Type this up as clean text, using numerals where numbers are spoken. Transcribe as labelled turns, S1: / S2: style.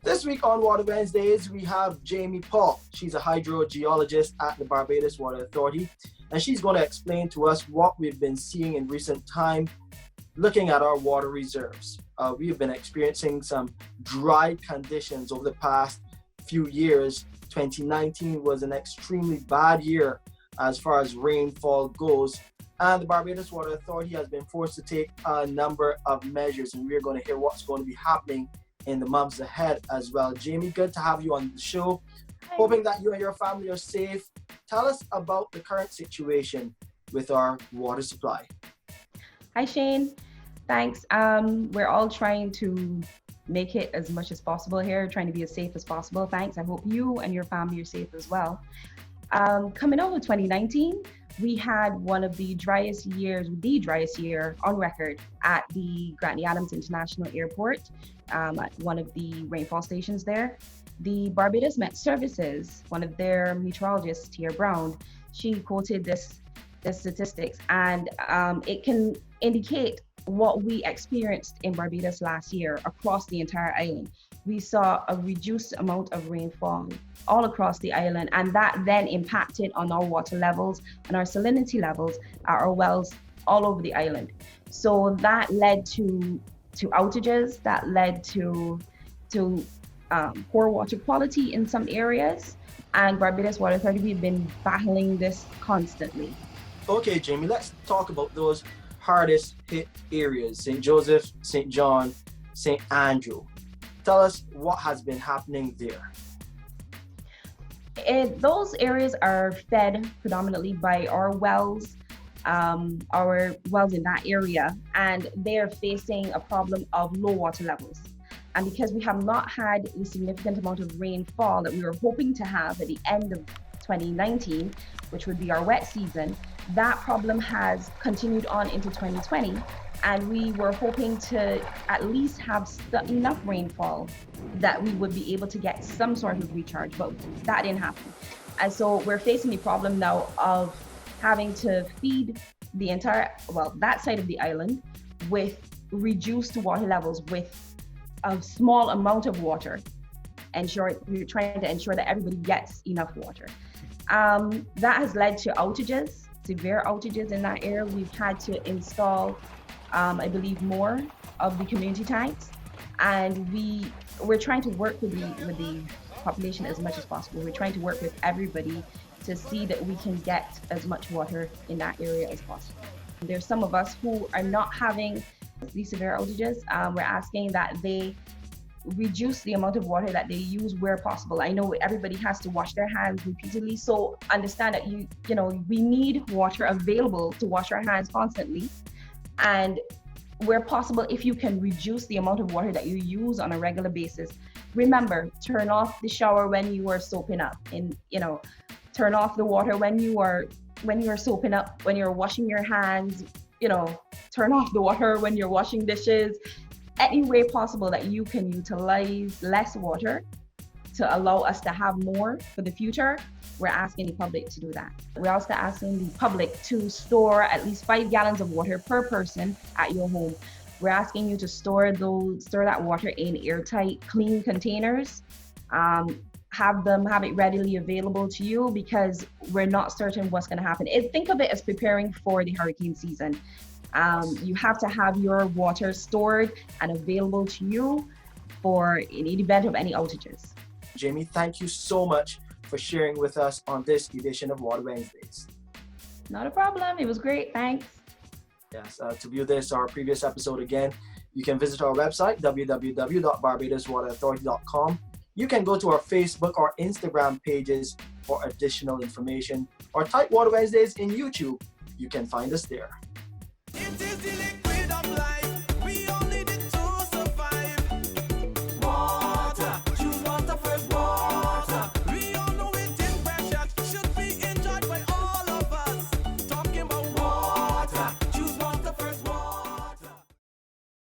S1: This week on Water Wednesdays, we have Jaime Paul. She's a hydrogeologist at the Barbados Water Authority, and she's going to explain to us what we've been seeing in recent time looking at our water reserves. We have been experiencing some dry conditions over the past few years. 2019 was an extremely bad year as far as rainfall goes, and the Barbados Water Authority has been forced to take a number of measures, and we're going to hear what's going to be happening in the months ahead as well. Jaime, good to have you on the show.
S2: Hi.
S1: Hoping that you and your family are safe. Tell us about the current situation with our water supply.
S2: Hi, Shane. Thanks. We're all trying to make it as much as possible here, trying to be as safe as possible. Thanks. I hope you and your family are safe as well. Coming out of 2019, we had one of the driest year on record at the Grantley Adams International Airport, at one of the rainfall stations there. The Barbados Met Services, one of their meteorologists, Tia Brown, she quoted this statistics, and it can indicate what we experienced in Barbados last year across the entire island. We saw a reduced amount of rainfall all across the island, and that then impacted on our water levels and our salinity levels at our wells all over the island. So that led to outages, that led to poor water quality in some areas, and Barbados Water Authority, we've been battling this constantly.
S1: Okay, Jaime, let's talk about those hardest hit areas: St. Joseph, St. John, St. Andrew. Tell us what has been happening there.
S2: Those areas are fed predominantly by our wells in that area, and they're facing a problem of low water levels. And because we have not had a significant amount of rainfall that we were hoping to have at the end of 2019, which would be our wet season, that problem has continued on into 2020. And we were hoping to at least have enough rainfall that we would be able to get some sort of recharge, but that didn't happen. And so we're facing the problem now of having to feed that side of the island with reduced water levels, with a small amount of water. We're trying to ensure that everybody gets enough water. That has led to outages, severe outages in that area. We've had to install I believe more of the community tanks, and we're trying to work with the population as much as possible. We're trying to work with everybody to see that we can get as much water in that area as possible. There's some of us who are not having these severe outages. We're asking that they reduce the amount of water that they use where possible. I know everybody has to wash their hands repeatedly, so understand that we need water available to wash our hands constantly. And where possible, if you can reduce the amount of water that you use on a regular basis, remember, turn off the shower when you are soaping up, and turn off the water when you are soaping up, when you're washing your hands, turn off the water when you're washing dishes. Any way possible that you can utilize less water to allow us to have more for the future, we're asking the public to do that. We're also asking the public to store at least 5 gallons of water per person at your home. We're asking you to store that water in airtight, clean containers. Have it readily available to you, because we're not certain what's going to happen. Think of it as preparing for the hurricane season. You have to have your water stored and available to you in the event of any outages.
S1: Jaime, thank you so much for sharing with us on this edition of Water Wednesdays.
S2: Not a problem. It was great. Thanks.
S1: Yes, to view this or previous episode again, you can visit our website, www.barbadoswaterauthority.com. You can go to our Facebook or Instagram pages for additional information, or type Water Wednesdays in YouTube. You can find us there.